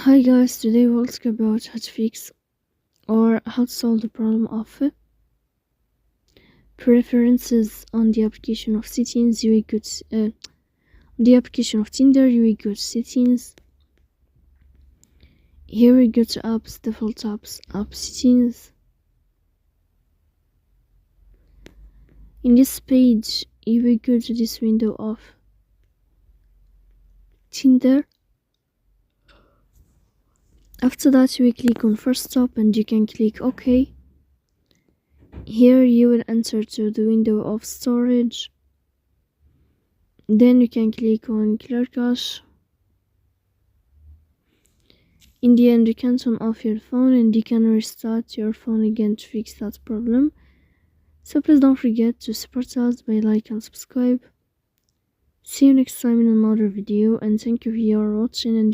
Hi guys, today we'll talk about how to fix or how to solve the problem of preferences on the application of settings. You will go to the application of Tinder, you will go to settings. Here we go to apps, default apps, app settings. In this page, you will go to this window of Tinder. After that, you will click on first stop and you can click OK. Here you will enter to the window of storage. Then you can click on clear cache. In the end, you can turn off your phone and you can restart your phone again to fix that problem. So please don't forget to support us by like and subscribe. See you next time in another video, and thank you for watching and